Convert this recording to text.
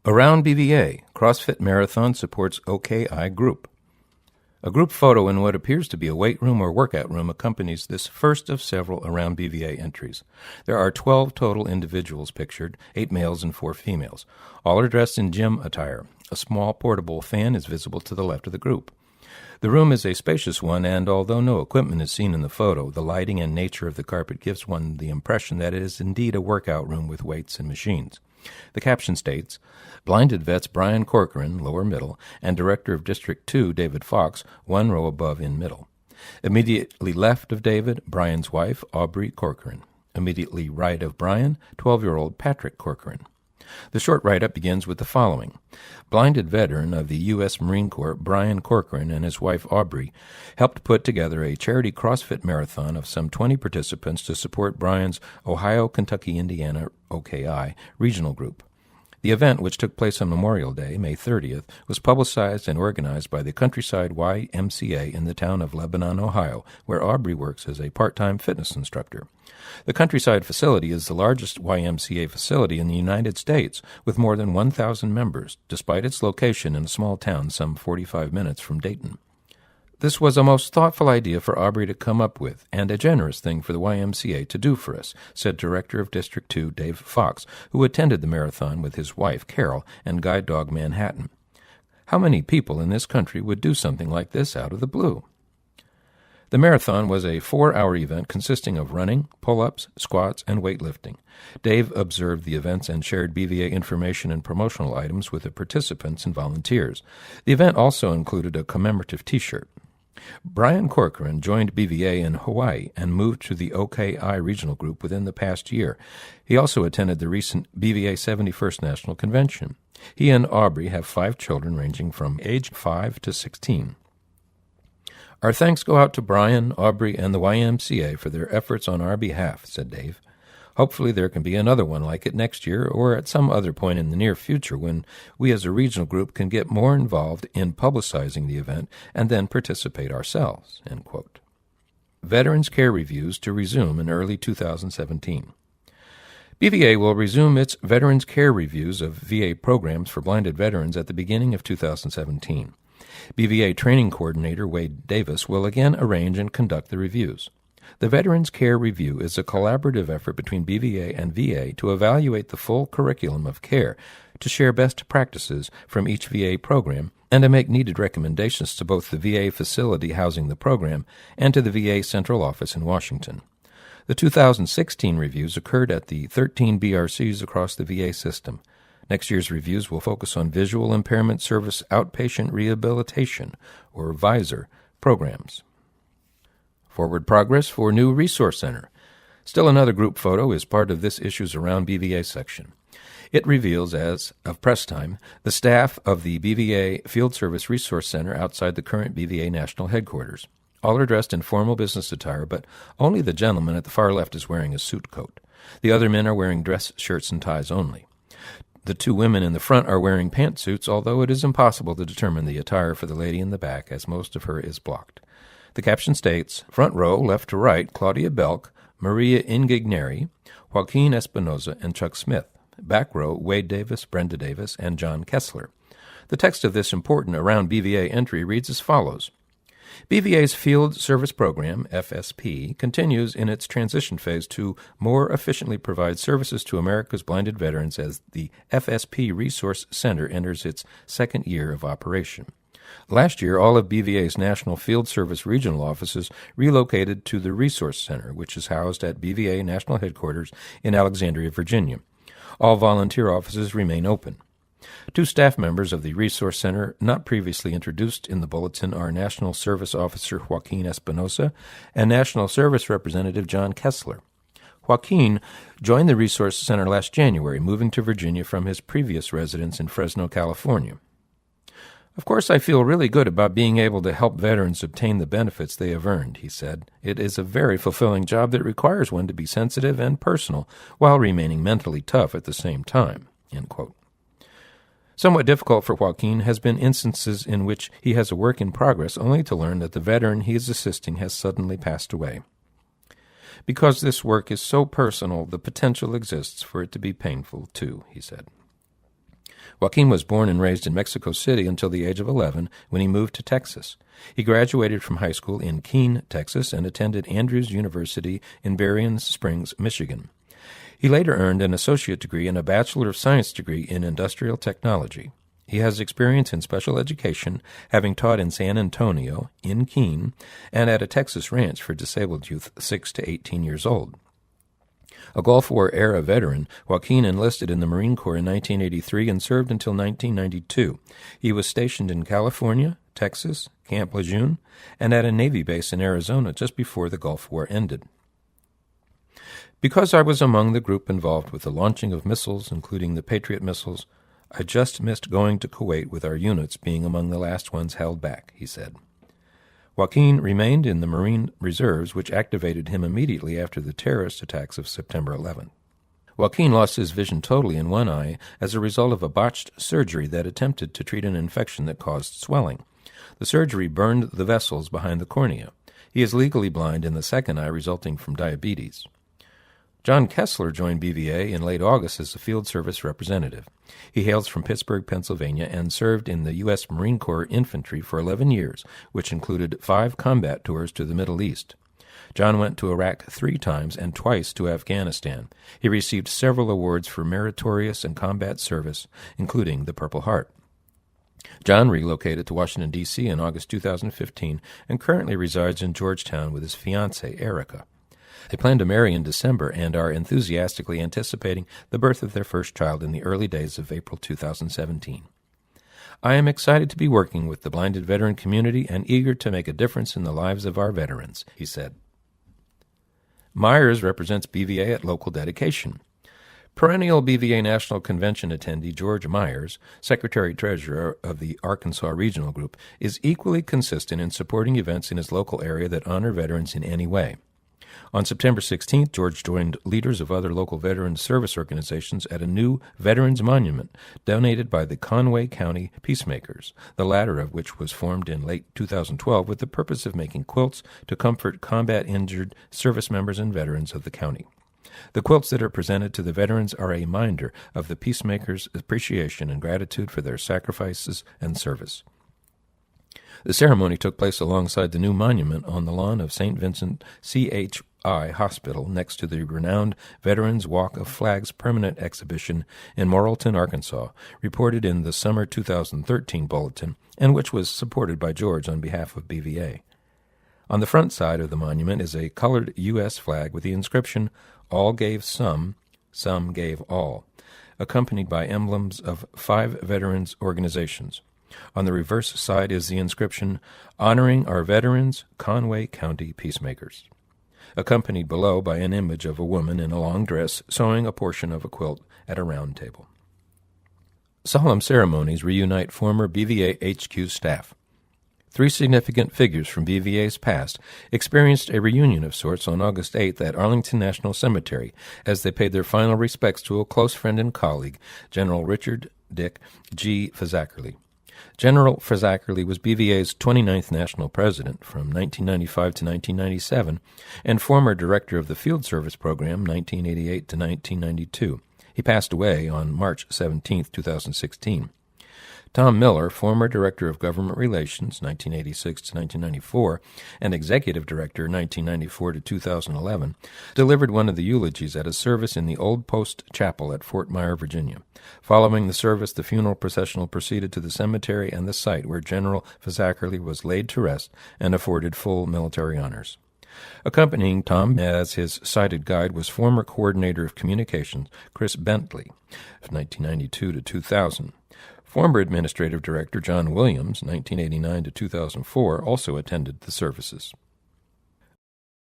Around BVA, CrossFit Marathon supports OKI Group. A group photo in what appears to be a weight room or workout room accompanies this first of several Around BVA entries. There are 12 total individuals pictured, 8 males and 4 females. All are dressed in gym attire. A small portable fan is visible to the left of the group. The room is a spacious one, and although no equipment is seen in the photo, the lighting and nature of the carpet gives one the impression that it is indeed a workout room with weights and machines. The caption states, Blinded Vets Brian Corcoran, lower middle, and Director of District 2, David Fox, one row above in middle. Immediately left of David, Brian's wife, Aubrey Corcoran. Immediately right of Brian, 12-year-old Patrick Corcoran. The short write-up begins with the following. Blinded veteran of the U.S. Marine Corps, Brian Corcoran, and his wife Aubrey helped put together a charity CrossFit marathon of some 20 participants to support Brian's Ohio, Kentucky, Indiana, OKI, regional group. The event, which took place on Memorial Day, May 30th, was publicized and organized by the Countryside YMCA in the town of Lebanon, Ohio, where Aubrey works as a part-time fitness instructor. The Countryside facility is the largest YMCA facility in the United States, with more than 1,000 members, despite its location in a small town some 45 minutes from Dayton. This was a most thoughtful idea for Aubrey to come up with, and a generous thing for the YMCA to do for us, said Director of District 2, Dave Fox, who attended the marathon with his wife, Carol, and guide dog Manhattan. How many people in this country would do something like this out of the blue? The marathon was a 4-hour event consisting of running, pull-ups, squats, and weightlifting. Dave observed the events and shared BVA information and promotional items with the participants and volunteers. The event also included a commemorative T-shirt. Brian Corcoran joined BVA in Hawaii and moved to the OKI regional group within the past year. He also attended the recent BVA 71st National Convention. He and Aubrey have 5 children ranging from age 5 to 16. Our thanks go out to Brian, Aubrey, and the YMCA for their efforts on our behalf, said Dave. Hopefully there can be another one like it next year or at some other point in the near future when we as a regional group can get more involved in publicizing the event and then participate ourselves." End quote. Veterans Care Reviews to resume in early 2017. BVA will resume its Veterans Care Reviews of VA programs for blinded veterans at the beginning of 2017. BVA Training Coordinator Wade Davis will again arrange and conduct the reviews. The Veterans Care Review is a collaborative effort between BVA and VA to evaluate the full curriculum of care, to share best practices from each VA program, and to make needed recommendations to both the VA facility housing the program and to the VA central office in Washington. The 2016 reviews occurred at the 13 BRCs across the VA system. Next year's reviews will focus on Visual Impairment Service Outpatient Rehabilitation, or VISR, programs. Forward progress for new resource center. Still another group photo is part of this issue's Around BVA section. It reveals, as of press time, the staff of the BVA Field Service Resource Center outside the current BVA National Headquarters. All are dressed in formal business attire, but only the gentleman at the far left is wearing a suit coat. The other men are wearing dress shirts and ties only. The 2 women in the front are wearing pantsuits, although it is impossible to determine the attire for the lady in the back, as most of her is blocked. The caption states, front row, left to right, Claudia Belk, Maria Ingigneri, Joaquin Espinoza, and Chuck Smith. Back row, Wade Davis, Brenda Davis, and John Kessler. The text of this important Around BVA entry reads as follows. BVA's Field Service Program, FSP, continues in its transition phase to more efficiently provide services to America's blinded veterans as the FSP Resource Center enters its 2nd year of operation. Last year, all of BVA's National Field Service regional offices relocated to the Resource Center, which is housed at BVA National Headquarters in Alexandria, Virginia. All volunteer offices remain open. 2 staff members of the Resource Center not previously introduced in the bulletin are National Service Officer Joaquin Espinosa and National Service Representative John Kessler. Joaquin joined the Resource Center last January, moving to Virginia from his previous residence in Fresno, California. Of course, I feel really good about being able to help veterans obtain the benefits they have earned, he said. It is a very fulfilling job that requires one to be sensitive and personal while remaining mentally tough at the same time. End quote. Somewhat difficult for Joaquin has been instances in which he has a work in progress only to learn that the veteran he is assisting has suddenly passed away. Because this work is so personal, the potential exists for it to be painful, too, he said. Joaquin was born and raised in Mexico City until the age of 11 when he moved to Texas. He graduated from high school in Keene, Texas, and attended Andrews University in Berrien Springs, Michigan. He later earned an associate degree and a Bachelor of Science degree in industrial technology. He has experience in special education, having taught in San Antonio, in Keene, and at a Texas ranch for disabled youth 6 to 18 years old. A Gulf War-era veteran, Joaquin enlisted in the Marine Corps in 1983 and served until 1992. He was stationed in California, Texas, Camp Lejeune, and at a Navy base in Arizona just before the Gulf War ended. Because I was among the group involved with the launching of missiles, including the Patriot missiles, I just missed going to Kuwait with our units being among the last ones held back, he said. Joaquin remained in the Marine Reserves, which activated him immediately after the terrorist attacks of September 11. Joaquin lost his vision totally in one eye as a result of a botched surgery that attempted to treat an infection that caused swelling. The surgery burned the vessels behind the cornea. He is legally blind in the second eye, resulting from diabetes. John Kessler joined BVA in late August as a field service representative. He hails from Pittsburgh, Pennsylvania, and served in the U.S. Marine Corps Infantry for 11 years, which included 5 combat tours to the Middle East. John went to Iraq 3 times and twice to Afghanistan. He received several awards for meritorious and combat service, including the Purple Heart. John relocated to Washington, D.C. in August 2015 and currently resides in Georgetown with his fiancée, Erica. They plan to marry in December and are enthusiastically anticipating the birth of their first child in the early days of April 2017. I am excited to be working with the blinded veteran community and eager to make a difference in the lives of our veterans, he said. Myers represents BVA at local dedication. Perennial BVA National Convention attendee George Myers, Secretary-Treasurer of the Arkansas Regional Group, is equally consistent in supporting events in his local area that honor veterans in any way. On September 16th, George joined leaders of other local veterans service organizations at a new Veterans Monument donated by the Conway County Peacemakers, the latter of which was formed in late 2012 with the purpose of making quilts to comfort combat-injured service members and veterans of the county. The quilts that are presented to the veterans are a reminder of the Peacemakers' appreciation and gratitude for their sacrifices and service. The ceremony took place alongside the new monument on the lawn of St. Vincent CHI Hospital next to the renowned Veterans Walk of Flags permanent exhibition in Morrilton, Arkansas, reported in the summer 2013 bulletin, and which was supported by George on behalf of BVA. On the front side of the monument is a colored U.S. flag with the inscription, "All gave some gave all," accompanied by emblems of 5 veterans organizations. On the reverse side is the inscription, "Honoring our veterans, Conway County Peacemakers," accompanied below by an image of a woman in a long dress sewing a portion of a quilt at a round table. Solemn ceremonies reunite former BVA HQ staff. 3 significant figures from BVA's past experienced a reunion of sorts on August 8th at Arlington National Cemetery as they paid their final respects to a close friend and colleague, General Richard Dick G. Fazakerly. General Fazakerly was BVA's 29th national president from 1995 to 1997 and former director of the Field Service Program 1988 to 1992. He passed away on March 17, 2016. Tom Miller, former Director of Government Relations, 1986 to 1994, and Executive Director, 1994 to 2011, delivered one of the eulogies at a service in the Old Post Chapel at Fort Myer, Virginia. Following the service, the funeral processional proceeded to the cemetery and the site where General Fazakerly was laid to rest and afforded full military honors. Accompanying Tom as his cited guide was former Coordinator of Communications, Chris Bentley, 1992 to 2000. Former Administrative Director John Williams, 1989 to 2004, also attended the services.